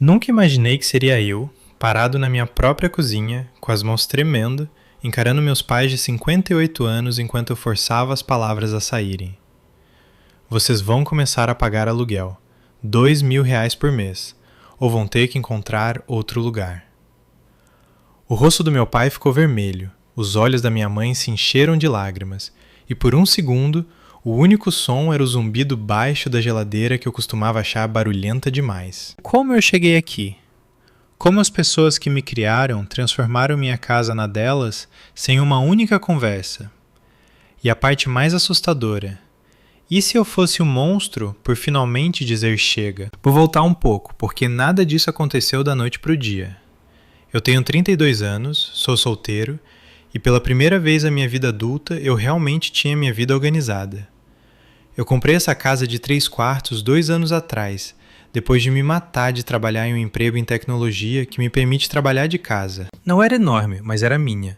Nunca imaginei que seria eu, parado na minha própria cozinha, com as mãos tremendo, encarando meus pais de 58 anos enquanto eu forçava as palavras a saírem. Vocês vão começar a pagar aluguel, R$ 2.000 por mês, ou vão ter que encontrar outro lugar. O rosto do meu pai ficou vermelho, os olhos da minha mãe se encheram de lágrimas, e por um segundo, o único som era o zumbido baixo da geladeira que eu costumava achar barulhenta demais. Como eu cheguei aqui? Como as pessoas que me criaram transformaram minha casa na delas sem uma única conversa? E a parte mais assustadora: e se eu fosse um monstro por finalmente dizer chega? Vou voltar um pouco, porque nada disso aconteceu da noite para o dia. Eu tenho 32 anos, sou solteiro, e pela primeira vez na minha vida adulta eu realmente tinha minha vida organizada. Eu comprei essa casa de 3 quartos 2 anos atrás, depois de me matar de trabalhar em um emprego em tecnologia que me permite trabalhar de casa. Não era enorme, mas era minha.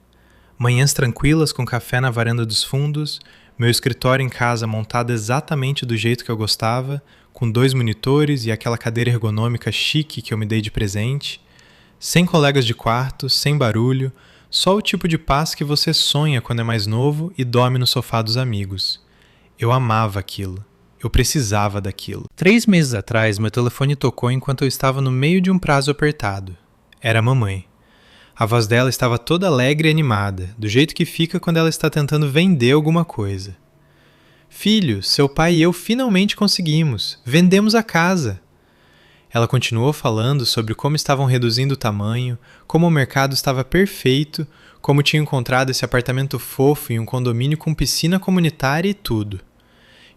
Manhãs tranquilas com café na varanda dos fundos, meu escritório em casa montado exatamente do jeito que eu gostava, com 2 monitores e aquela cadeira ergonômica chique que eu me dei de presente, sem colegas de quarto, sem barulho, só o tipo de paz que você sonha quando é mais novo e dorme no sofá dos amigos. Eu amava aquilo. Eu precisava daquilo. 3 meses atrás, meu telefone tocou enquanto eu estava no meio de um prazo apertado. Era a mamãe. A voz dela estava toda alegre e animada, do jeito que fica quando ela está tentando vender alguma coisa. Filho, seu pai e eu finalmente conseguimos. Vendemos a casa. Ela continuou falando sobre como estavam reduzindo o tamanho, como o mercado estava perfeito, como tinha encontrado esse apartamento fofo em um condomínio com piscina comunitária e tudo.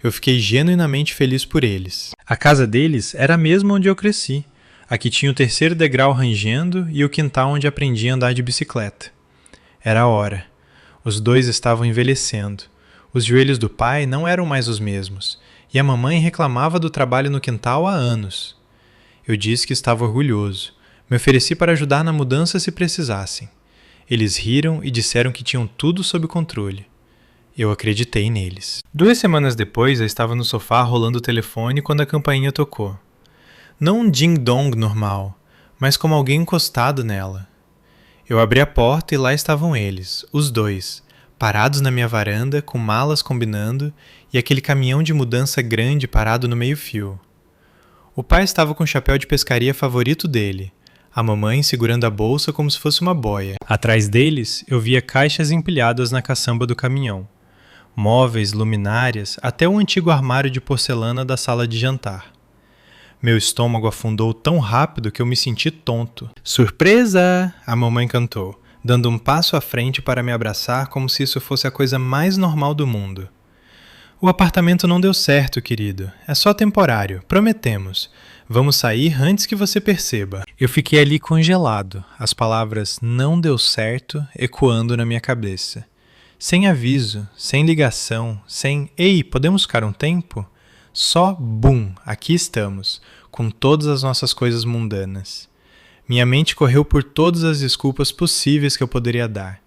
Eu fiquei genuinamente feliz por eles. A casa deles era a mesma onde eu cresci. Aqui tinha o 3º degrau rangendo e o quintal onde aprendi a andar de bicicleta. Era a hora. Os dois estavam envelhecendo. Os joelhos do pai não eram mais os mesmos, e a mamãe reclamava do trabalho no quintal há anos. Eu disse que estava orgulhoso. Me ofereci para ajudar na mudança se precisassem. Eles riram e disseram que tinham tudo sob controle. Eu acreditei neles. 2 semanas depois, eu estava no sofá rolando o telefone quando a campainha tocou. Não um ding-dong normal, mas como alguém encostado nela. Eu abri a porta e lá estavam eles, os dois, parados na minha varanda, com malas combinando e aquele caminhão de mudança grande parado no meio-fio. O pai estava com o chapéu de pescaria favorito dele, a mamãe segurando a bolsa como se fosse uma boia. Atrás deles, eu via caixas empilhadas na caçamba do caminhão. Móveis, luminárias, até o antigo armário de porcelana da sala de jantar. Meu estômago afundou tão rápido que eu me senti tonto. Surpresa! A mamãe cantou, dando um passo à frente para me abraçar como se isso fosse a coisa mais normal do mundo. O apartamento não deu certo, querido. É só temporário, prometemos. Vamos sair antes que você perceba. Eu fiquei ali congelado, as palavras "não deu certo" ecoando na minha cabeça. Sem aviso, sem ligação, sem "ei, podemos ficar um tempo?" Só bum, aqui estamos, com todas as nossas coisas mundanas. Minha mente correu por todas as desculpas possíveis que eu poderia dar.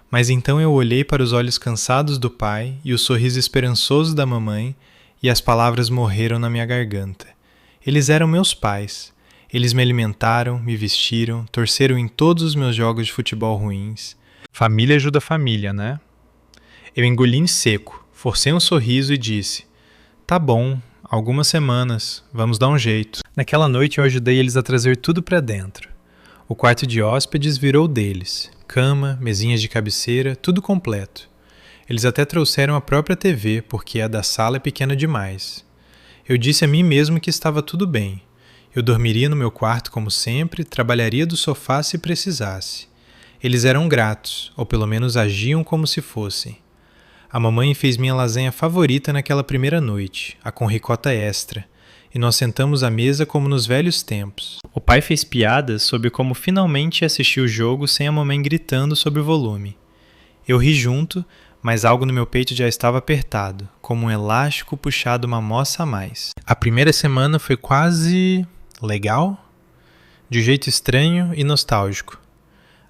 Mas então eu olhei para os olhos cansados do pai e o sorriso esperançoso da mamãe e as palavras morreram na minha garganta. Eles eram meus pais. Eles me alimentaram, me vestiram, torceram em todos os meus jogos de futebol ruins. Família ajuda família, né? Eu engoli em seco, forcei um sorriso e disse: "Tá bom, algumas semanas, vamos dar um jeito." Naquela noite eu ajudei eles a trazer tudo para dentro. O quarto de hóspedes virou deles. Cama, mesinhas de cabeceira, tudo completo. Eles até trouxeram a própria TV, porque a da sala é pequena demais. Eu disse a mim mesmo que estava tudo bem. Eu dormiria no meu quarto como sempre, trabalharia do sofá se precisasse. Eles eram gratos, ou pelo menos agiam como se fossem. A mamãe fez minha lasanha favorita naquela primeira noite, a com ricota extra, e nós sentamos à mesa como nos velhos tempos. O pai fez piadas sobre como finalmente assistir o jogo sem a mamãe gritando sobre o volume. Eu ri junto, mas algo no meu peito já estava apertado, como um elástico puxado uma moça a mais. A primeira semana foi quase legal, de um jeito estranho e nostálgico.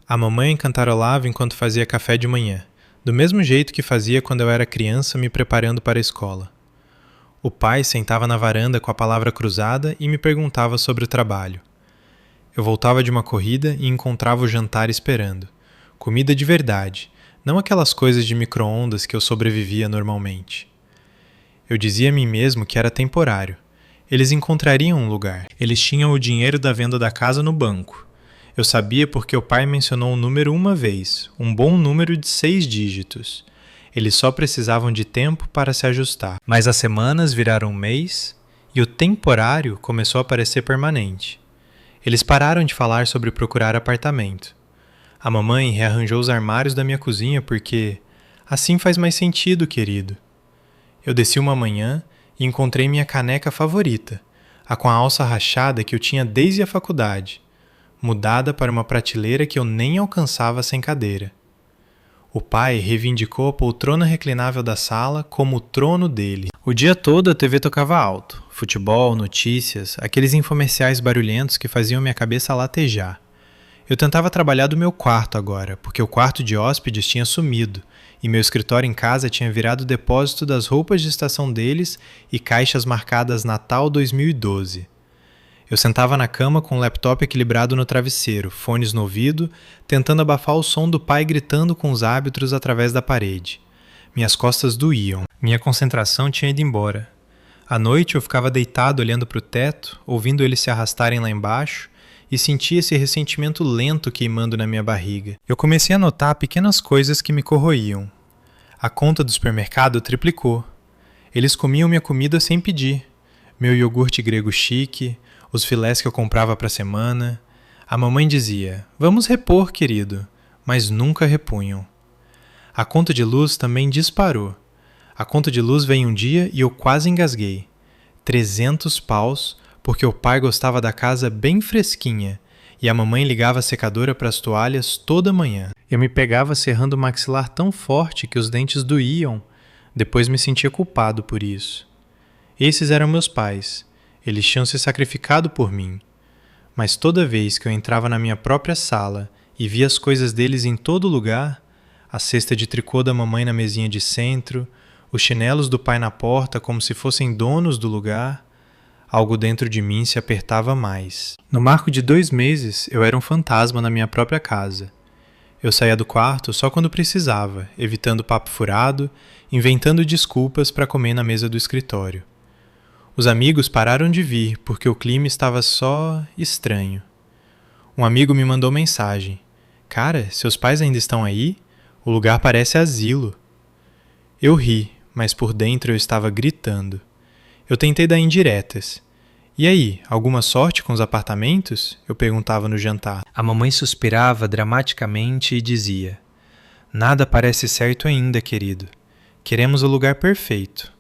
A mamãe cantarolava enquanto fazia café de manhã, do mesmo jeito que fazia quando eu era criança me preparando para a escola. O pai sentava na varanda com a palavra cruzada e me perguntava sobre o trabalho. Eu voltava de uma corrida e encontrava o jantar esperando. Comida de verdade, não aquelas coisas de micro-ondas que eu sobrevivia normalmente. Eu dizia a mim mesmo que era temporário. Eles encontrariam um lugar. Eles tinham o dinheiro da venda da casa no banco. Eu sabia porque o pai mencionou o número uma vez, um bom número de 6 dígitos. Eles só precisavam de tempo para se ajustar. Mas as semanas viraram um mês e o temporário começou a parecer permanente. Eles pararam de falar sobre procurar apartamento. A mamãe rearranjou os armários da minha cozinha porque assim faz mais sentido, querido. Eu desci uma manhã e encontrei minha caneca favorita, a com a alça rachada que eu tinha desde a faculdade, mudada para uma prateleira que eu nem alcançava sem cadeira. O pai reivindicou a poltrona reclinável da sala como o trono dele. O dia todo a TV tocava alto. Futebol, notícias, aqueles infomerciais barulhentos que faziam minha cabeça latejar. Eu tentava trabalhar do meu quarto agora, porque o quarto de hóspedes tinha sumido, e meu escritório em casa tinha virado depósito das roupas de estação deles e caixas marcadas Natal 2012. Eu sentava na cama com o laptop equilibrado no travesseiro, fones no ouvido, tentando abafar o som do pai gritando com os árbitros através da parede. Minhas costas doíam. Minha concentração tinha ido embora. À noite eu ficava deitado olhando para o teto, ouvindo eles se arrastarem lá embaixo, e sentia esse ressentimento lento queimando na minha barriga. Eu comecei a notar pequenas coisas que me corroíam. A conta do supermercado triplicou. Eles comiam minha comida sem pedir. Meu iogurte grego chique, os filés que eu comprava para a semana. A mamãe dizia, vamos repor, querido, mas nunca repunham. A conta de luz também disparou. A conta de luz veio um dia e eu quase engasguei. 300 paus, porque o pai gostava da casa bem fresquinha e a mamãe ligava a secadora para as toalhas toda manhã. Eu me pegava serrando o maxilar tão forte que os dentes doíam. Depois me sentia culpado por isso. Esses eram meus pais. Eles tinham se sacrificado por mim. Mas toda vez que eu entrava na minha própria sala e via as coisas deles em todo lugar, a cesta de tricô da mamãe na mesinha de centro, os chinelos do pai na porta como se fossem donos do lugar, algo dentro de mim se apertava mais. No marco de 2 meses, eu era um fantasma na minha própria casa. Eu saía do quarto só quando precisava, evitando papo furado, inventando desculpas para comer na mesa do escritório. Os amigos pararam de vir porque o clima estava só estranho. Um amigo me mandou mensagem. Cara, seus pais ainda estão aí? O lugar parece asilo. Eu ri, mas por dentro eu estava gritando. Eu tentei dar indiretas. E aí, alguma sorte com os apartamentos? Eu perguntava no jantar. A mamãe suspirava dramaticamente e dizia: nada parece certo ainda, querido. Queremos o lugar perfeito.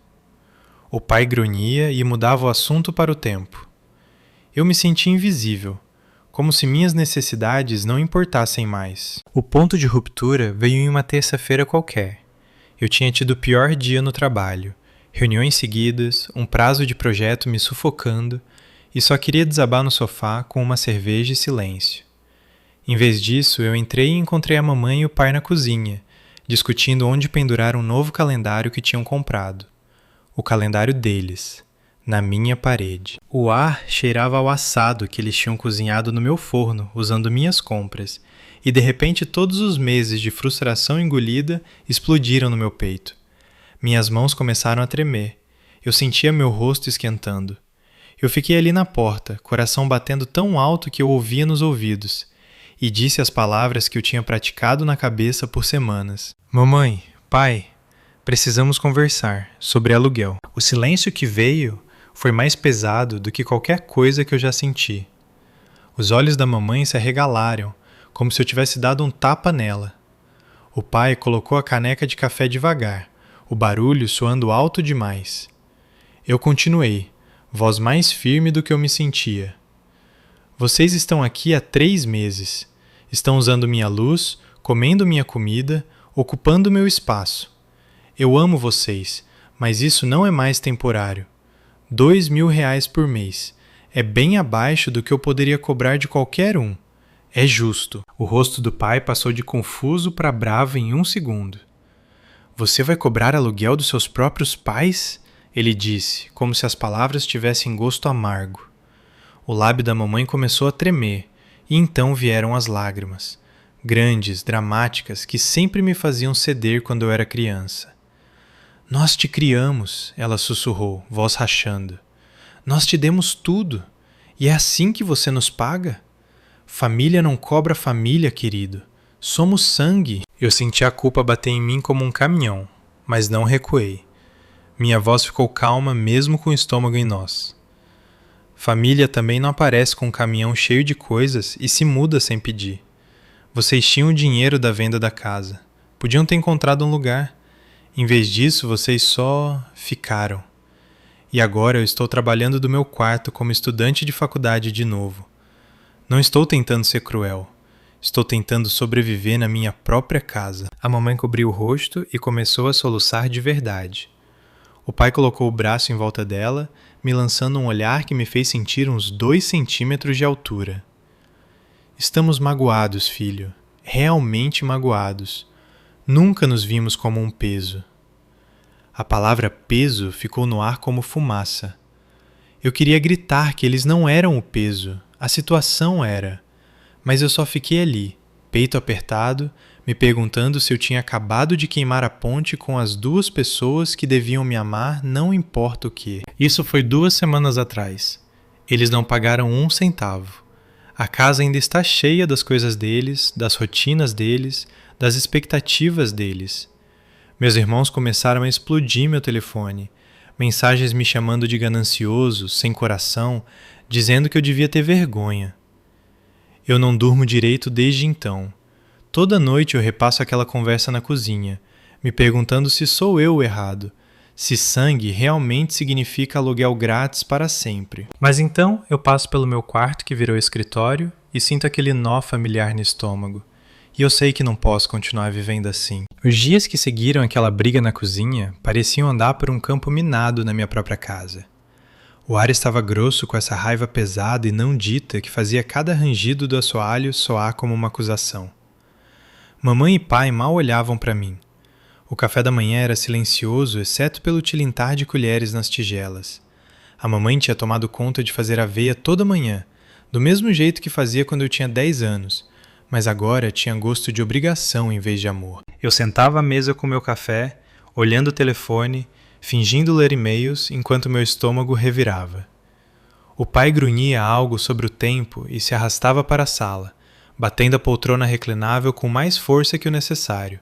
O pai grunhia e mudava o assunto para o tempo. Eu me sentia invisível, como se minhas necessidades não importassem mais. O ponto de ruptura veio em uma terça-feira qualquer. Eu tinha tido o pior dia no trabalho, reuniões seguidas, um prazo de projeto me sufocando, e só queria desabar no sofá com uma cerveja e silêncio. Em vez disso, eu entrei e encontrei a mamãe e o pai na cozinha, discutindo onde pendurar um novo calendário que tinham comprado. O calendário deles, na minha parede. O ar cheirava ao assado que eles tinham cozinhado no meu forno, usando minhas compras, e de repente todos os meses de frustração engolida explodiram no meu peito. Minhas mãos começaram a tremer. Eu sentia meu rosto esquentando. Eu fiquei ali na porta, coração batendo tão alto que eu ouvia nos ouvidos, e disse as palavras que eu tinha praticado na cabeça por semanas. Mamãe, pai, precisamos conversar sobre aluguel. O silêncio que veio foi mais pesado do que qualquer coisa que eu já senti. Os olhos da mamãe se arregalaram, como se eu tivesse dado um tapa nela. O pai colocou a caneca de café devagar, o barulho soando alto demais. Eu continuei, voz mais firme do que eu me sentia. Vocês estão aqui há 3 meses. Estão usando minha luz, comendo minha comida, ocupando meu espaço. Eu amo vocês, mas isso não é mais temporário. R$2.000 por mês. É bem abaixo do que eu poderia cobrar de qualquer um. É justo. O rosto do pai passou de confuso para bravo em 1 segundo. Você vai cobrar aluguel dos seus próprios pais? Ele disse, como se as palavras tivessem gosto amargo. O lábio da mamãe começou a tremer, E então vieram as lágrimas, grandes, dramáticas, que sempre me faziam ceder quando eu era criança. Nós te criamos, ela sussurrou, voz rachando. Nós te demos tudo, e é assim que você nos paga? Família não cobra família, querido. Somos sangue. Eu senti a culpa bater em mim como um caminhão, mas não recuei. Minha voz ficou calma mesmo com o estômago em nós. Família também não aparece com um caminhão cheio de coisas e se muda sem pedir. Vocês tinham o dinheiro da venda da casa. Podiam ter encontrado um lugar. Em vez disso, vocês só ficaram. E agora eu estou trabalhando do meu quarto como estudante de faculdade de novo. Não estou tentando ser cruel. Estou tentando sobreviver na minha própria casa. A mamãe cobriu o rosto e começou a soluçar de verdade. O pai colocou o braço em volta dela, me lançando um olhar que me fez sentir uns 2 centímetros de altura. Estamos magoados, filho. Realmente magoados. Nunca nos vimos como um peso. A palavra peso ficou no ar como fumaça. Eu queria gritar que eles não eram o peso, a situação era. Mas eu só fiquei ali, peito apertado, me perguntando se eu tinha acabado de queimar a ponte com as 2 pessoas que deviam me amar, não importa o que. Isso foi 2 semanas atrás. Eles não pagaram 1 centavo. A casa ainda está cheia das coisas deles, das rotinas deles, das expectativas deles. Meus irmãos começaram a explodir meu telefone, mensagens me chamando de ganancioso, sem coração, dizendo que eu devia ter vergonha. Eu não durmo direito desde então. Toda noite eu repasso aquela conversa na cozinha, me perguntando se sou eu o errado, se sangue realmente significa aluguel grátis para sempre. Mas então eu passo pelo meu quarto que virou escritório e sinto aquele nó familiar no estômago. E eu sei que não posso continuar vivendo assim. Os dias que seguiram aquela briga na cozinha pareciam andar por um campo minado na minha própria casa. O ar estava grosso com essa raiva pesada e não dita que fazia cada rangido do assoalho soar como uma acusação. Mamãe e pai mal olhavam para mim. O café da manhã era silencioso, exceto pelo tilintar de colheres nas tigelas. A mamãe tinha tomado conta de fazer aveia toda manhã, do mesmo jeito que fazia quando eu tinha 10 anos, mas agora tinha gosto de obrigação em vez de amor. Eu sentava à mesa com meu café, olhando o telefone, fingindo ler e-mails enquanto meu estômago revirava. O pai grunhia algo sobre o tempo e se arrastava para a sala, batendo a poltrona reclinável com mais força que o necessário.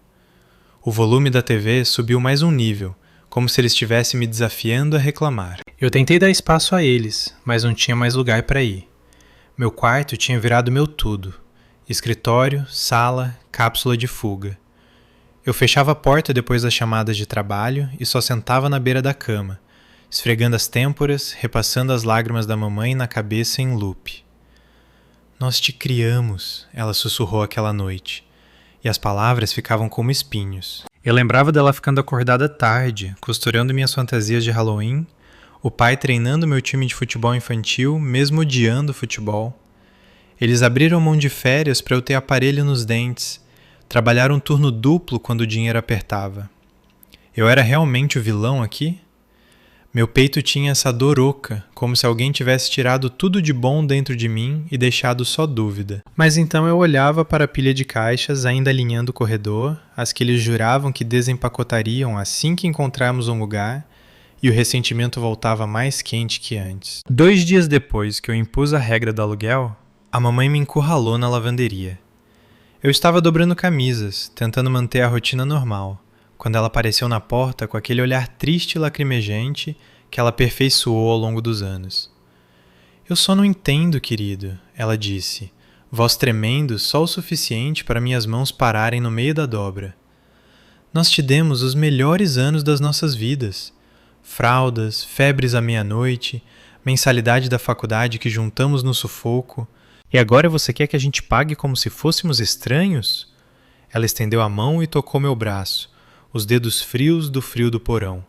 O volume da TV subiu mais um nível, como se ele estivesse me desafiando a reclamar. Eu tentei dar espaço a eles, mas não tinha mais lugar para ir. Meu quarto tinha virado meu tudo. Escritório, sala, cápsula de fuga. Eu fechava a porta depois das chamadas de trabalho e só sentava na beira da cama, esfregando as têmporas, repassando as lágrimas da mamãe na cabeça em loop. Nós te criamos, ela sussurrou aquela noite, e as palavras ficavam como espinhos. Eu lembrava dela ficando acordada tarde, costurando minhas fantasias de Halloween, o pai treinando meu time de futebol infantil, mesmo odiando futebol. Eles abriram mão de férias para eu ter aparelho nos dentes, trabalharam um turno duplo quando o dinheiro apertava. Eu era realmente o vilão aqui? Meu peito tinha essa dor oca, como se alguém tivesse tirado tudo de bom dentro de mim e deixado só dúvida. Mas então eu olhava para a pilha de caixas ainda alinhando o corredor, as que eles juravam que desempacotariam assim que encontrarmos um lugar, e o ressentimento voltava mais quente que antes. 2 dias depois que eu impus a regra do aluguel, a mamãe me encurralou na lavanderia. Eu estava dobrando camisas, tentando manter a rotina normal, quando ela apareceu na porta com aquele olhar triste e lacrimejante que ela aperfeiçoou ao longo dos anos. Eu só não entendo, querido, ela disse, voz tremendo só o suficiente para minhas mãos pararem no meio da dobra. Nós te demos os melhores anos das nossas vidas. Fraldas, febres à meia-noite, mensalidade da faculdade que juntamos no sufoco. E agora você quer que a gente pague como se fôssemos estranhos? Ela estendeu a mão e tocou meu braço, os dedos frios do frio do porão.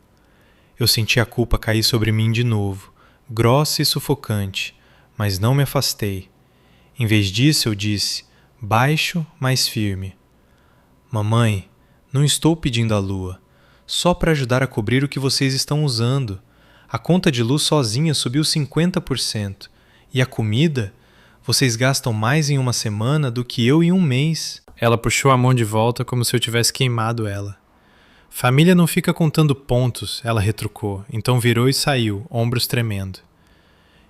Eu senti a culpa cair sobre mim de novo, grossa e sufocante, mas não me afastei. Em vez disso, eu disse, baixo, mas firme. Mamãe, não estou pedindo a lua, só para ajudar a cobrir o que vocês estão usando. A conta de luz sozinha subiu 50%. E a comida? Vocês gastam mais em uma semana do que eu em um mês. Ela puxou a mão de volta como se eu tivesse queimado ela. Família não fica contando pontos, ela retrucou, então virou e saiu, ombros tremendo.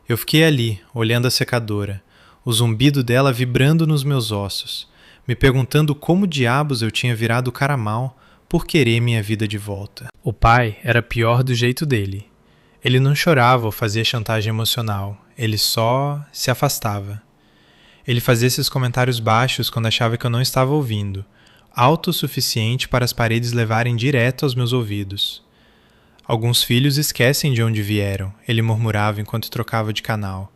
Eu fiquei ali, olhando a secadora, o zumbido dela vibrando nos meus ossos, me perguntando como diabos eu tinha virado cara mal por querer minha vida de volta. O pai era pior do jeito dele. Ele não chorava ou fazia chantagem emocional, ele só se afastava. Ele fazia esses comentários baixos quando achava que eu não estava ouvindo, alto o suficiente para as paredes levarem direto aos meus ouvidos. Alguns filhos esquecem de onde vieram, ele murmurava enquanto trocava de canal.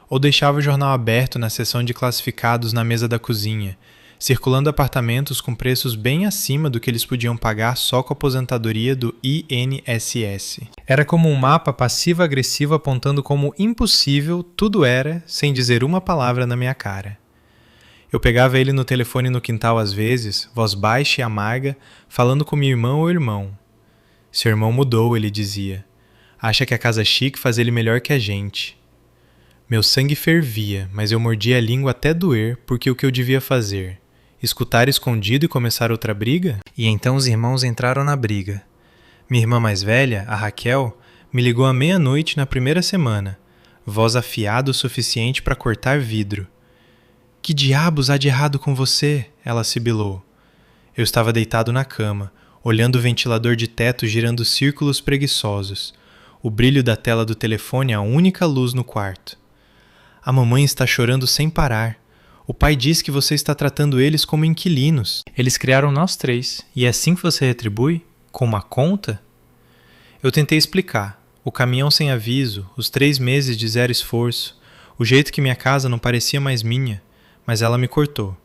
Ou deixava o jornal aberto na seção de classificados na mesa da cozinha, circulando apartamentos com preços bem acima do que eles podiam pagar só com a aposentadoria do INSS. Era como um mapa passivo-agressivo apontando como impossível tudo era, sem dizer uma palavra na minha cara. Eu pegava ele no telefone no quintal às vezes, voz baixa e amarga, falando com minha irmã ou irmão. Seu irmão mudou, ele dizia. Acha que a casa chique faz ele melhor que a gente. Meu sangue fervia, mas eu mordia a língua até doer, porque o que eu devia fazer? Escutar escondido e começar outra briga? E então os irmãos entraram na briga. Minha irmã mais velha, a Raquel, me ligou à meia-noite na primeira semana, voz afiada o suficiente para cortar vidro. Que diabos há de errado com você? Ela sibilou. Eu estava deitado na cama, olhando o ventilador de teto girando círculos preguiçosos. O brilho da tela do telefone a única luz no quarto. A mamãe está chorando sem parar. O pai diz que você está tratando eles como inquilinos. Eles criaram nós três, e é assim que você retribui? Com uma conta? Eu tentei explicar. O caminhão sem aviso, os 3 meses de zero esforço, o jeito que minha casa não parecia mais minha, mas ela me cortou.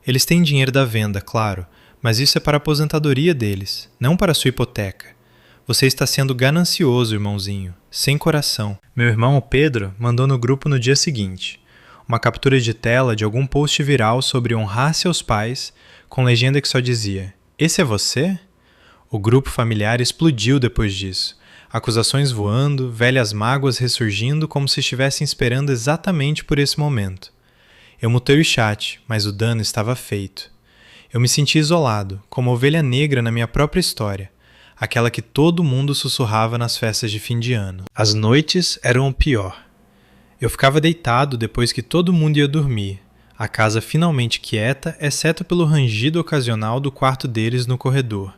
Eles têm dinheiro da venda, claro, mas isso é para a aposentadoria deles, não para a sua hipoteca. Você está sendo ganancioso, irmãozinho, sem coração. Meu irmão, o Pedro, mandou no grupo no dia seguinte uma captura de tela de algum post viral sobre honrar seus pais, com legenda que só dizia: "Esse é você?" O grupo familiar explodiu depois disso, acusações voando, velhas mágoas ressurgindo como se estivessem esperando exatamente por esse momento. Eu mutei o chat, mas o dano estava feito. Eu me senti isolado, como ovelha negra na minha própria história, aquela que todo mundo sussurrava nas festas de fim de ano. As noites eram o pior. Eu ficava deitado depois que todo mundo ia dormir, a casa finalmente quieta, exceto pelo rangido ocasional do quarto deles no corredor.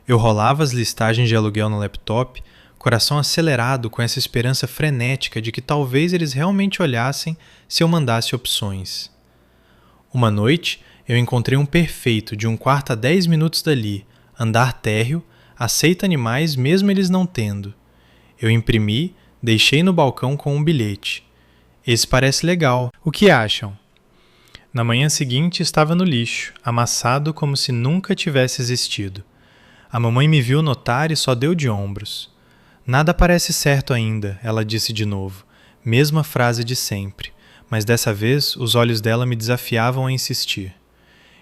Eu rolava as listagens de aluguel no laptop, coração acelerado com essa esperança frenética de que talvez eles realmente olhassem se eu mandasse opções. Uma noite, eu encontrei um perfeito de um quarto a 10 minutos dali, andar térreo, aceita animais mesmo eles não tendo. Eu imprimi, deixei no balcão com um bilhete. Esse parece legal. O que acham? Na manhã seguinte estava no lixo, amassado como se nunca tivesse existido. A mamãe me viu notar e só deu de ombros. Nada parece certo ainda, ela disse de novo. Mesma frase de sempre, mas dessa vez os olhos dela me desafiavam a insistir.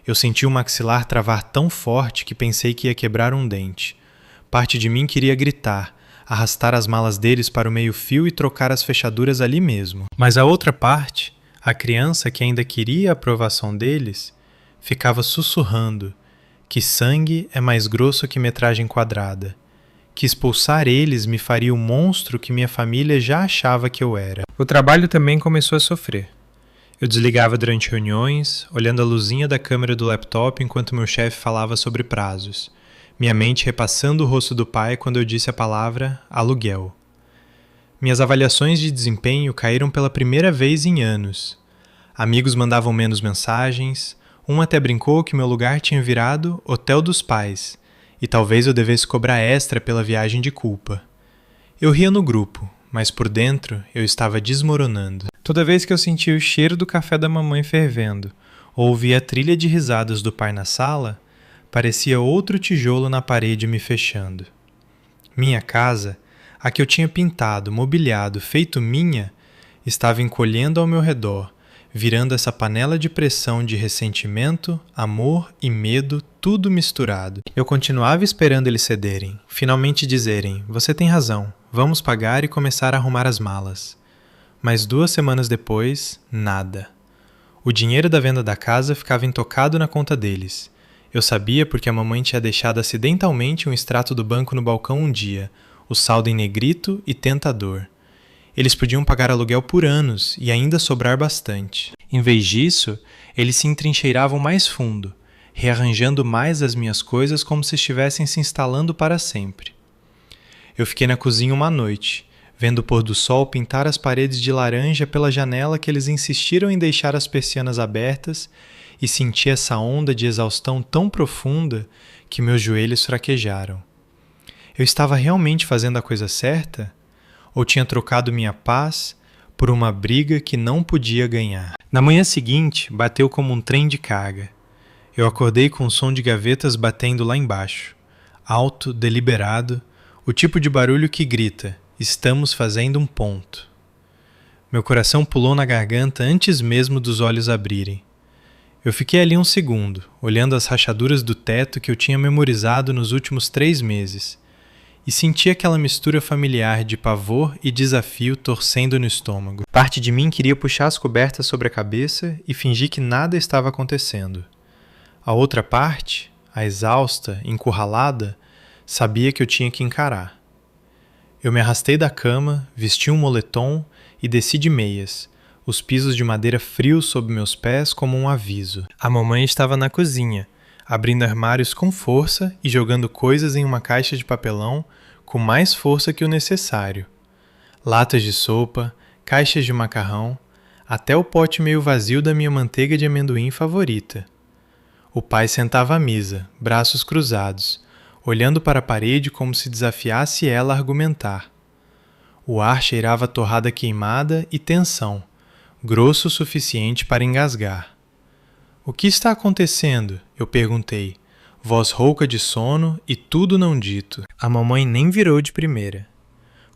Eu senti o maxilar travar tão forte que pensei que ia quebrar um dente. Parte de mim queria gritar, arrastar as malas deles para o meio-fio e trocar as fechaduras ali mesmo. Mas a outra parte, a criança que ainda queria a aprovação deles, ficava sussurrando que sangue é mais grosso que metragem quadrada, que expulsar eles me faria o monstro que minha família já achava que eu era. O trabalho também começou a sofrer. Eu desligava durante reuniões, olhando a luzinha da câmera do laptop enquanto meu chefe falava sobre prazos, minha mente repassando o rosto do pai quando eu disse a palavra aluguel. Minhas avaliações de desempenho caíram pela primeira vez em anos. Amigos mandavam menos mensagens, um até brincou que meu lugar tinha virado hotel dos pais, e talvez eu devesse cobrar extra pela viagem de culpa. Eu ria no grupo, mas por dentro eu estava desmoronando. Toda vez que eu sentia o cheiro do café da mamãe fervendo, ou ouvia a trilha de risadas do pai na sala, parecia outro tijolo na parede me fechando. Minha casa, a que eu tinha pintado, mobiliado, feito minha, estava encolhendo ao meu redor, virando essa panela de pressão de ressentimento, amor e medo, tudo misturado. Eu continuava esperando eles cederem, finalmente dizerem: "Você tem razão, vamos pagar e começar a arrumar as malas." Mas 2 semanas depois, nada. O dinheiro da venda da casa ficava intocado na conta deles. Eu sabia porque a mamãe tinha deixado acidentalmente um extrato do banco no balcão um dia, o saldo em negrito e tentador. Eles podiam pagar aluguel por anos e ainda sobrar bastante. Em vez disso, eles se entrincheiravam mais fundo, rearranjando mais as minhas coisas como se estivessem se instalando para sempre. Eu fiquei na cozinha uma noite, vendo o pôr do sol pintar as paredes de laranja pela janela que eles insistiram em deixar as persianas abertas, e senti essa onda de exaustão tão profunda que meus joelhos fraquejaram. Eu estava realmente fazendo a coisa certa? Ou tinha trocado minha paz por uma briga que não podia ganhar? Na manhã seguinte, bateu como um trem de carga. Eu acordei com o som de gavetas batendo lá embaixo. Alto, deliberado, o tipo de barulho que grita: estamos fazendo um ponto. Meu coração pulou na garganta antes mesmo dos olhos abrirem. Eu fiquei ali um segundo, olhando as rachaduras do teto que eu tinha memorizado nos últimos 3 meses, e senti aquela mistura familiar de pavor e desafio torcendo no estômago. Parte de mim queria puxar as cobertas sobre a cabeça e fingir que nada estava acontecendo. A outra parte, a exausta, encurralada, sabia que eu tinha que encarar. Eu me arrastei da cama, vesti um moletom e desci de meias, os pisos de madeira frios sob meus pés como um aviso. A mamãe estava na cozinha, abrindo armários com força e jogando coisas em uma caixa de papelão com mais força que o necessário. Latas de sopa, caixas de macarrão, até o pote meio vazio da minha manteiga de amendoim favorita. O pai sentava à mesa, braços cruzados, olhando para a parede como se desafiasse ela a argumentar. O ar cheirava torrada queimada e tensão, grosso o suficiente para engasgar. O que está acontecendo? Eu perguntei, voz rouca de sono e tudo não dito. A mamãe nem virou de primeira.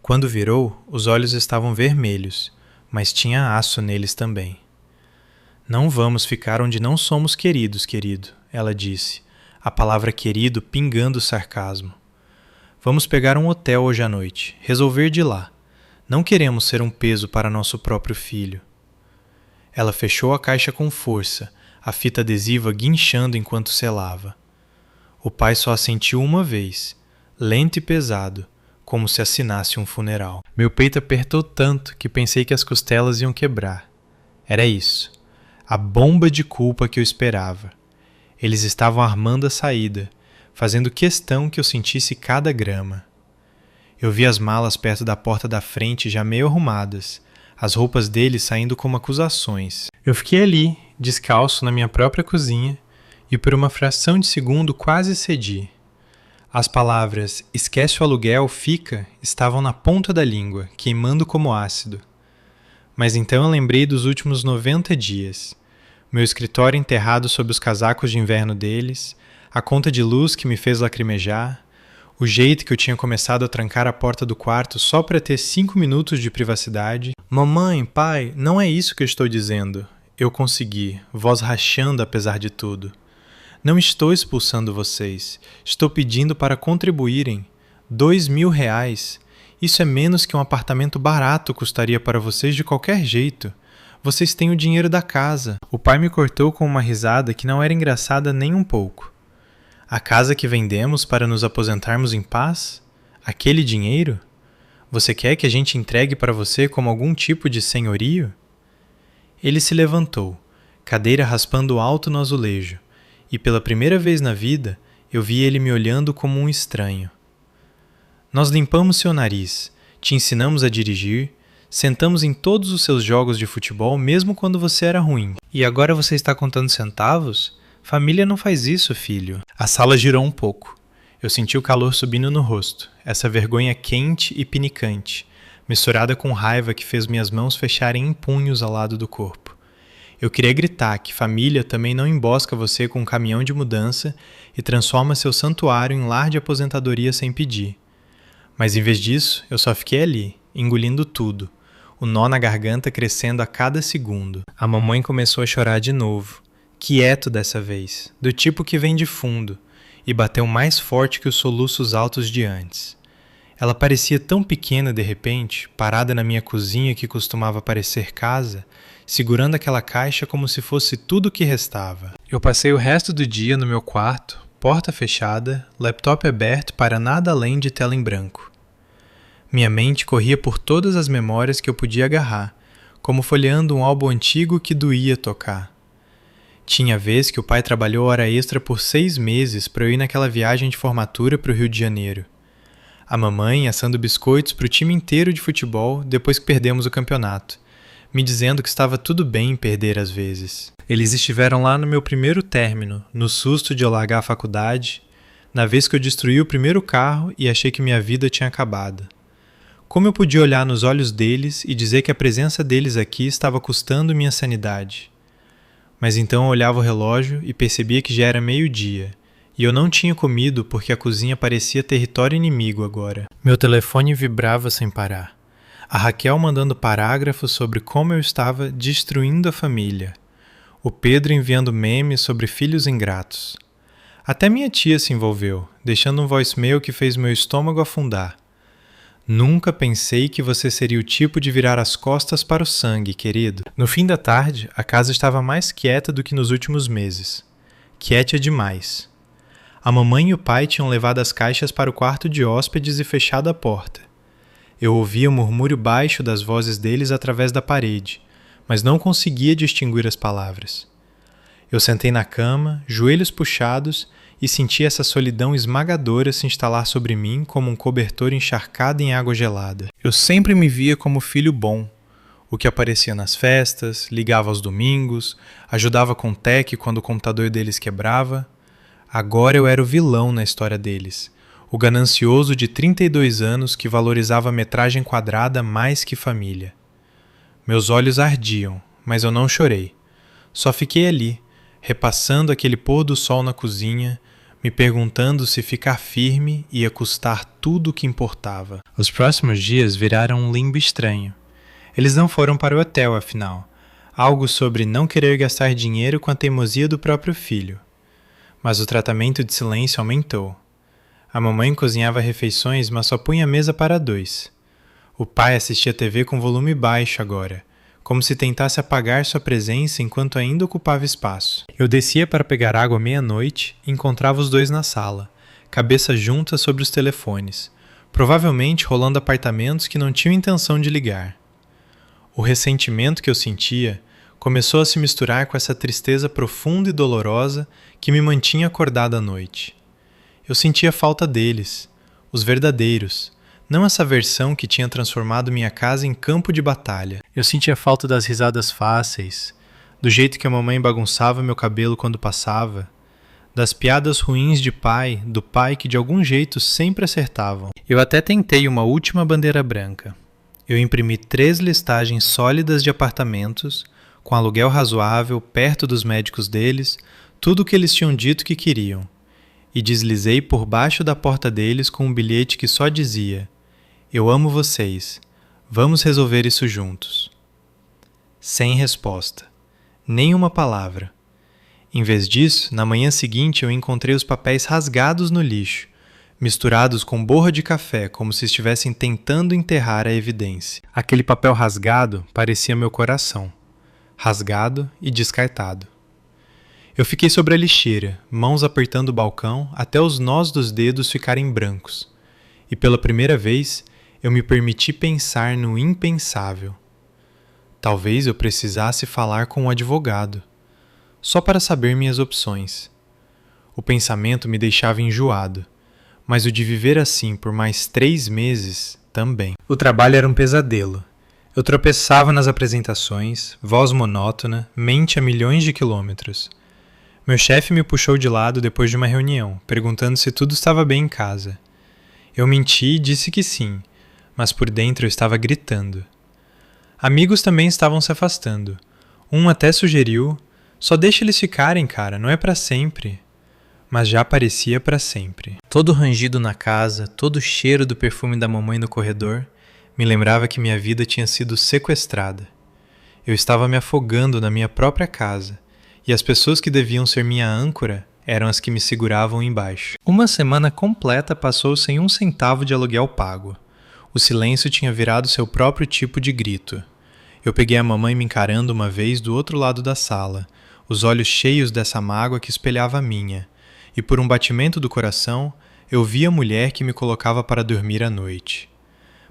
Quando virou, os olhos estavam vermelhos, mas tinha aço neles também. Não vamos ficar onde não somos queridos, querido, ela disse, a palavra querido pingando sarcasmo. Vamos pegar um hotel hoje à noite, resolver de lá. Não queremos ser um peso para nosso próprio filho. Ela fechou a caixa com força, a fita adesiva guinchando enquanto selava. O pai só assentiu uma vez, lento e pesado, como se assinasse um funeral. Meu peito apertou tanto que pensei que as costelas iam quebrar. Era isso, a bomba de culpa que eu esperava. Eles estavam armando a saída, fazendo questão que eu sentisse cada grama. Eu vi as malas perto da porta da frente já meio arrumadas, as roupas deles saindo como acusações. Eu fiquei ali, descalço na minha própria cozinha, e por uma fração de segundo quase cedi. As palavras "esquece o aluguel, fica" estavam na ponta da língua, queimando como ácido. Mas então eu lembrei dos últimos 90 dias. Meu escritório enterrado sob os casacos de inverno deles, a conta de luz que me fez lacrimejar, o jeito que eu tinha começado a trancar a porta do quarto só para ter 5 minutos de privacidade. Mamãe, pai, não é isso que eu estou dizendo. Eu consegui, voz rachando apesar de tudo. Não estou expulsando vocês. Estou pedindo para contribuírem. R$2.000. Isso é menos que um apartamento barato custaria para vocês de qualquer jeito. Vocês têm o dinheiro da casa. O pai me cortou com uma risada que não era engraçada nem um pouco. A casa que vendemos para nos aposentarmos em paz? Aquele dinheiro? Você quer que a gente entregue para você como algum tipo de senhorio? Ele se levantou, cadeira raspando alto no azulejo, e pela primeira vez na vida eu vi ele me olhando como um estranho. Nós limpamos seu nariz, te ensinamos a dirigir, sentamos em todos os seus jogos de futebol mesmo quando você era ruim. E agora você está contando centavos? Família não faz isso, filho. A sala girou um pouco. Eu senti o calor subindo no rosto, essa vergonha quente e pinicante, misturada com raiva que fez minhas mãos fecharem em punhos ao lado do corpo. Eu queria gritar que família também não embosca você com um caminhão de mudança e transforma seu santuário em lar de aposentadoria sem pedir. Mas em vez disso, eu só fiquei ali, engolindo tudo, o nó na garganta crescendo a cada segundo. A mamãe começou a chorar de novo, quieto dessa vez, do tipo que vem de fundo, e bateu mais forte que os soluços altos de antes. Ela parecia tão pequena de repente, parada na minha cozinha que costumava parecer casa, segurando aquela caixa como se fosse tudo o que restava. Eu passei o resto do dia no meu quarto, porta fechada, laptop aberto para nada além de tela em branco. Minha mente corria por todas as memórias que eu podia agarrar, como folheando um álbum antigo que doía tocar. Tinha vez que o pai trabalhou hora extra por 6 meses para eu ir naquela viagem de formatura para o Rio de Janeiro. A mamãe assando biscoitos para o time inteiro de futebol depois que perdemos o campeonato, me dizendo que estava tudo bem perder às vezes. Eles estiveram lá no meu primeiro término, no susto de eu largar a faculdade, na vez que eu destruí o primeiro carro e achei que minha vida tinha acabado. Como eu podia olhar nos olhos deles e dizer que a presença deles aqui estava custando minha sanidade? Mas então eu olhava o relógio e percebia que já era meio-dia, e eu não tinha comido porque a cozinha parecia território inimigo agora. Meu telefone vibrava sem parar. A Raquel mandando parágrafos sobre como eu estava destruindo a família. O Pedro enviando memes sobre filhos ingratos. Até minha tia se envolveu, deixando um voicemail que fez meu estômago afundar. Nunca pensei que você seria o tipo de virar as costas para o sangue, querido. No fim da tarde, a casa estava mais quieta do que nos últimos meses. Quieta demais. A mamãe e o pai tinham levado as caixas para o quarto de hóspedes e fechado a porta. Eu ouvia o murmúrio baixo das vozes deles através da parede, mas não conseguia distinguir as palavras. Eu sentei na cama, joelhos puxados, e senti essa solidão esmagadora se instalar sobre mim como um cobertor encharcado em água gelada. Eu sempre me via como filho bom, o que aparecia nas festas, ligava aos domingos, ajudava com o tech quando o computador deles quebrava. Agora eu era o vilão na história deles, o ganancioso de 32 anos que valorizava a metragem quadrada mais que família. Meus olhos ardiam, mas eu não chorei. Só fiquei ali, repassando aquele pôr do sol na cozinha, me perguntando se ficar firme ia custar tudo o que importava. Os próximos dias viraram um limbo estranho. Eles não foram para o hotel, afinal. Algo sobre não querer gastar dinheiro com a teimosia do próprio filho. Mas o tratamento de silêncio aumentou. A mamãe cozinhava refeições, mas só punha a mesa para 2. O pai assistia TV com volume baixo agora, como se tentasse apagar sua presença enquanto ainda ocupava espaço. Eu descia para pegar água à meia-noite e encontrava os dois na sala, cabeças juntas sobre os telefones, provavelmente rolando apartamentos que não tinham intenção de ligar. O ressentimento que eu sentia começou a se misturar com essa tristeza profunda e dolorosa que me mantinha acordado à noite. Eu sentia falta deles, os verdadeiros, não essa versão que tinha transformado minha casa em campo de batalha. Eu sentia falta das risadas fáceis, do jeito que a mamãe bagunçava meu cabelo quando passava, das piadas ruins de pai, do pai que de algum jeito sempre acertavam. Eu até tentei uma última bandeira branca. Eu imprimi 3 listagens sólidas de apartamentos, com aluguel razoável, perto dos médicos deles, tudo o que eles tinham dito que queriam. E deslizei por baixo da porta deles com um bilhete que só dizia: "Eu amo vocês. Vamos resolver isso juntos." Sem resposta. Nem uma palavra. Em vez disso, na manhã seguinte eu encontrei os papéis rasgados no lixo, misturados com borra de café, como se estivessem tentando enterrar a evidência. Aquele papel rasgado parecia meu coração. Rasgado e descartado. Eu fiquei sobre a lixeira, mãos apertando o balcão até os nós dos dedos ficarem brancos. E pela primeira vez, eu me permiti pensar no impensável. Talvez eu precisasse falar com um advogado, só para saber minhas opções. O pensamento me deixava enjoado, mas o de viver assim por mais 3 meses também. O trabalho era um pesadelo. Eu tropeçava nas apresentações, voz monótona, mente a milhões de quilômetros. Meu chefe me puxou de lado depois de uma reunião, perguntando se tudo estava bem em casa. Eu menti e disse que sim, mas por dentro eu estava gritando. Amigos também estavam se afastando. Um até sugeriu: "Só deixa eles ficarem, cara, não é para sempre." Mas já parecia para sempre. Todo rangido na casa, todo o cheiro do perfume da mamãe no corredor, me lembrava que minha vida tinha sido sequestrada. Eu estava me afogando na minha própria casa, e as pessoas que deviam ser minha âncora eram as que me seguravam embaixo. Uma semana completa passou sem um centavo de aluguel pago. O silêncio tinha virado seu próprio tipo de grito. Eu peguei a mamãe me encarando uma vez do outro lado da sala, os olhos cheios dessa mágoa que espelhava a minha, e por um batimento do coração, eu vi a mulher que me colocava para dormir à noite.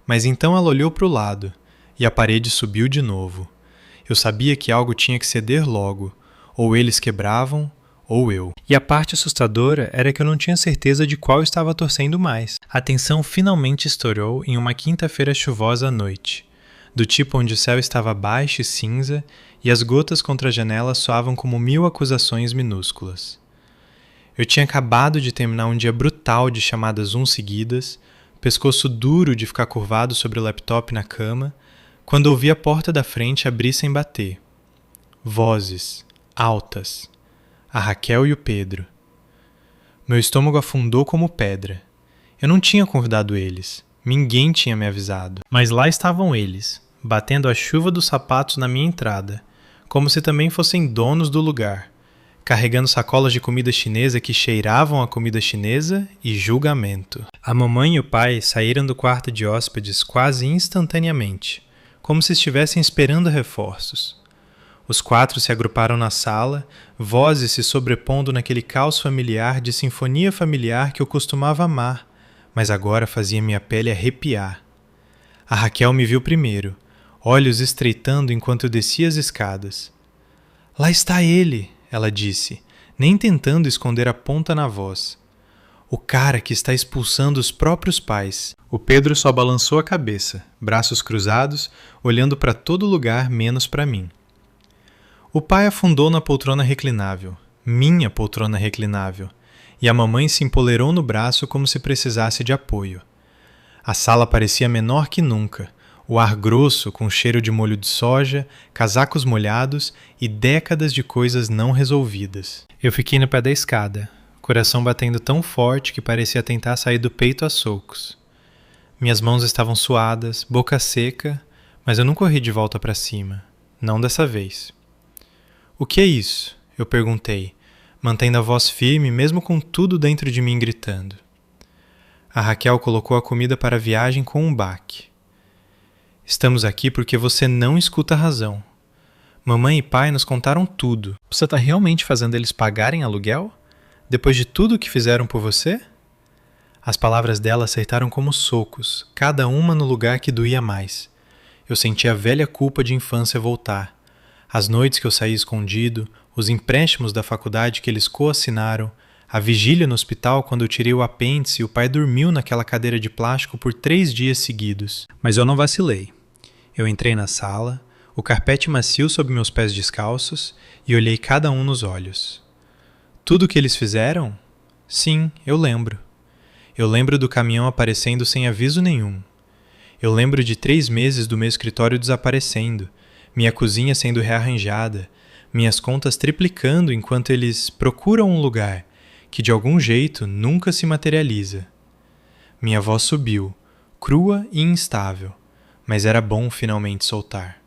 Mas então ela olhou para o lado, e a parede subiu de novo. Eu sabia que algo tinha que ceder logo, ou eles quebravam, ou eu. E a parte assustadora era que eu não tinha certeza de qual estava torcendo mais. A tensão finalmente estourou em uma quinta-feira chuvosa à noite, do tipo onde o céu estava baixo e cinza e as gotas contra a janela soavam como 1000 acusações minúsculas. Eu tinha acabado de terminar um dia brutal de chamadas Zoom seguidas, pescoço duro de ficar curvado sobre o laptop na cama, quando ouvi a porta da frente abrir sem bater. Vozes, altas. A Raquel e o Pedro. Meu estômago afundou como pedra. Eu não tinha convidado eles. Ninguém tinha me avisado. Mas lá estavam eles, batendo a chuva dos sapatos na minha entrada, como se também fossem donos do lugar, carregando sacolas de comida chinesa que cheiravam a comida chinesa e julgamento. A mamãe e o pai saíram do quarto de hóspedes quase instantaneamente, como se estivessem esperando reforços. Os 4 se agruparam na sala, vozes se sobrepondo naquele caos familiar de sinfonia familiar que eu costumava amar, mas agora fazia minha pele arrepiar. A Raquel me viu primeiro, olhos estreitando enquanto eu descia as escadas. Lá está ele, ela disse, nem tentando esconder a ponta na voz. O cara que está expulsando os próprios pais. O Pedro só balançou a cabeça, braços cruzados, olhando para todo lugar menos para mim. O pai afundou na poltrona reclinável, minha poltrona reclinável, e a mamãe se empoleirou no braço como se precisasse de apoio. A sala parecia menor que nunca, o ar grosso com cheiro de molho de soja, casacos molhados e décadas de coisas não resolvidas. Eu fiquei no pé da escada, coração batendo tão forte que parecia tentar sair do peito a socos. Minhas mãos estavam suadas, boca seca, mas eu não corri de volta para cima, não dessa vez. O que é isso? Eu perguntei, mantendo a voz firme mesmo com tudo dentro de mim gritando. A Raquel colocou a comida para a viagem com um baque. Estamos aqui porque você não escuta a razão. Mamãe e pai nos contaram tudo. Você está realmente fazendo eles pagarem aluguel? Depois de tudo o que fizeram por você? As palavras dela acertaram como socos, cada uma no lugar que doía mais. Eu senti a velha culpa de infância voltar. As noites que eu saí escondido, os empréstimos da faculdade que eles coassinaram, a vigília no hospital quando eu tirei o apêndice e o pai dormiu naquela cadeira de plástico por 3 dias seguidos. Mas eu não vacilei. Eu entrei na sala, o carpete macio sob meus pés descalços e olhei cada um nos olhos. Tudo o que eles fizeram? Sim, eu lembro. Eu lembro do caminhão aparecendo sem aviso nenhum. Eu lembro de 3 meses do meu escritório desaparecendo, minha cozinha sendo rearranjada, minhas contas triplicando enquanto eles procuram um lugar que de algum jeito nunca se materializa. Minha voz subiu, crua e instável, mas era bom finalmente soltar.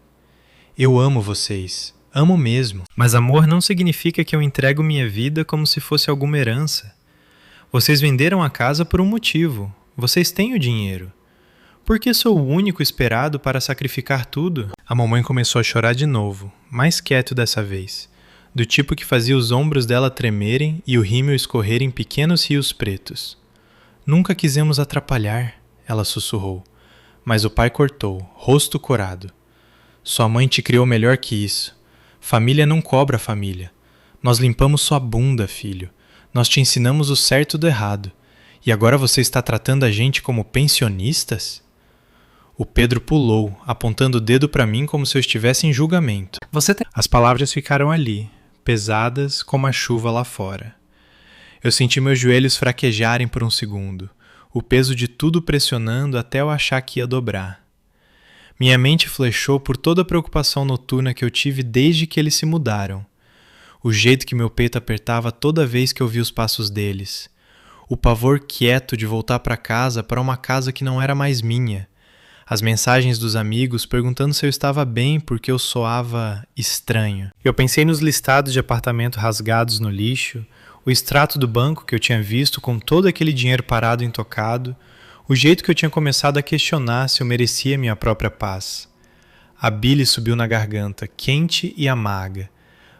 Eu amo vocês, amo mesmo, mas amor não significa que eu entrego minha vida como se fosse alguma herança. Vocês venderam a casa por um motivo, vocês têm o dinheiro. Por que sou o único esperado para sacrificar tudo? A mamãe começou a chorar de novo, mais quieto dessa vez, do tipo que fazia os ombros dela tremerem e o rímel escorrer em pequenos rios pretos. Nunca quisemos atrapalhar, ela sussurrou, mas o pai cortou, rosto corado. Sua mãe te criou melhor que isso. Família não cobra família. Nós limpamos sua bunda, filho. Nós te ensinamos o certo do errado. E agora você está tratando a gente como pensionistas? O Pedro pulou, apontando o dedo para mim como se eu estivesse em julgamento. As palavras ficaram ali, pesadas como a chuva lá fora. Eu senti meus joelhos fraquejarem por um segundo, o peso de tudo pressionando até eu achar que ia dobrar. Minha mente flechou por toda a preocupação noturna que eu tive desde que eles se mudaram. O jeito que meu peito apertava toda vez que eu vi os passos deles. O pavor quieto de voltar para casa, para uma casa que não era mais minha. As mensagens dos amigos perguntando se eu estava bem porque eu soava estranho. Eu pensei nos listados de apartamento rasgados no lixo, o extrato do banco que eu tinha visto com todo aquele dinheiro parado intocado, o jeito que eu tinha começado a questionar se eu merecia minha própria paz. A bile subiu na garganta, quente e amarga,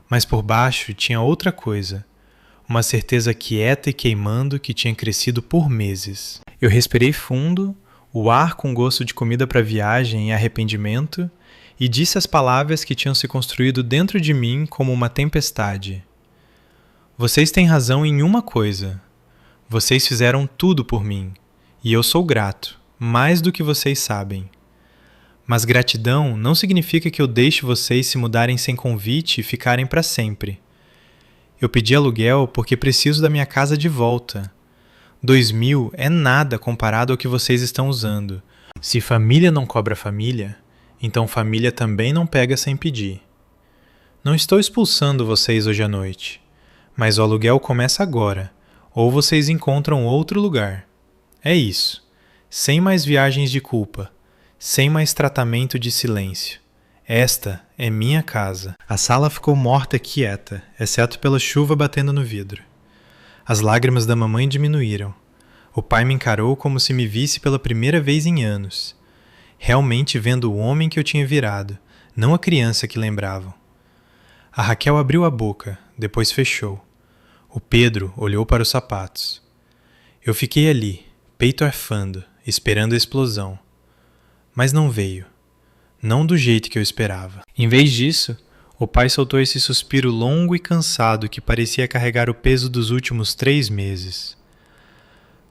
mas por baixo tinha outra coisa, uma certeza quieta e queimando que tinha crescido por meses. Eu respirei fundo, o ar com gosto de comida para viagem e arrependimento, e disse as palavras que tinham se construído dentro de mim como uma tempestade. Vocês têm razão em uma coisa. Vocês fizeram tudo por mim, e eu sou grato, mais do que vocês sabem. Mas gratidão não significa que eu deixe vocês se mudarem sem convite e ficarem para sempre. Eu pedi aluguel porque preciso da minha casa de volta. 2.000 é nada comparado ao que vocês estão usando. Se família não cobra família, então família também não pega sem pedir. Não estou expulsando vocês hoje à noite, mas o aluguel começa agora, ou vocês encontram outro lugar. É isso. Sem mais viagens de culpa, sem mais tratamento de silêncio. Esta é minha casa. A sala ficou morta e quieta, exceto pela chuva batendo no vidro. As lágrimas da mamãe diminuíram. O pai me encarou como se me visse pela primeira vez em anos. Realmente vendo o homem que eu tinha virado, não a criança que lembravam. A Raquel abriu a boca, depois fechou. O Pedro olhou para os sapatos. Eu fiquei ali, peito arfando, esperando a explosão. Mas não veio. Não do jeito que eu esperava. Em vez disso, o pai soltou esse suspiro longo e cansado que parecia carregar o peso dos últimos 3 meses.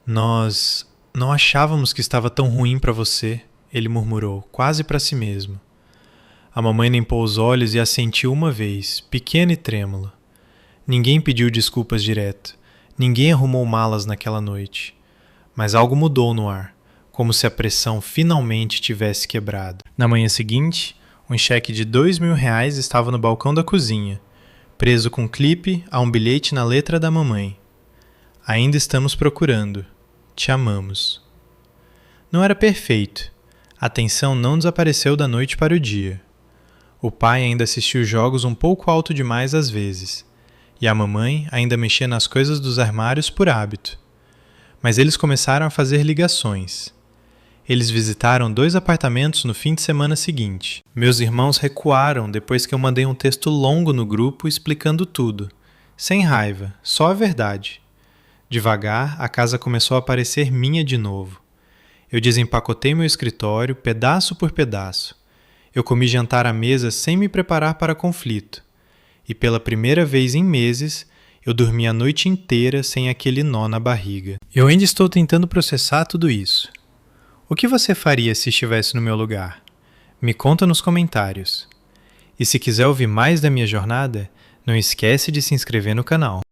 Nós não achávamos que estava tão ruim para você, ele murmurou, quase para si mesmo. A mamãe limpou os olhos e assentiu uma vez, pequena e trêmula. Ninguém pediu desculpas direto. Ninguém arrumou malas naquela noite. Mas algo mudou no ar, como se a pressão finalmente tivesse quebrado. Na manhã seguinte, um cheque de R$2.000 estava no balcão da cozinha, preso com clipe a um bilhete na letra da mamãe. Ainda estamos procurando. Te amamos. Não era perfeito. A tensão não desapareceu da noite para o dia. O pai ainda assistiu jogos um pouco alto demais às vezes, e a mamãe ainda mexia nas coisas dos armários por hábito. Mas eles começaram a fazer ligações. Eles visitaram 2 apartamentos no fim de semana seguinte. Meus irmãos recuaram depois que eu mandei um texto longo no grupo explicando tudo. Sem raiva, só a verdade. Devagar, a casa começou a parecer minha de novo. Eu desempacotei meu escritório, pedaço por pedaço. Eu comi jantar à mesa sem me preparar para conflito. E pela primeira vez em meses, eu dormi a noite inteira sem aquele nó na barriga. Eu ainda estou tentando processar tudo isso. O que você faria se estivesse no meu lugar? Me conta nos comentários. E se quiser ouvir mais da minha jornada, não esquece de se inscrever no canal.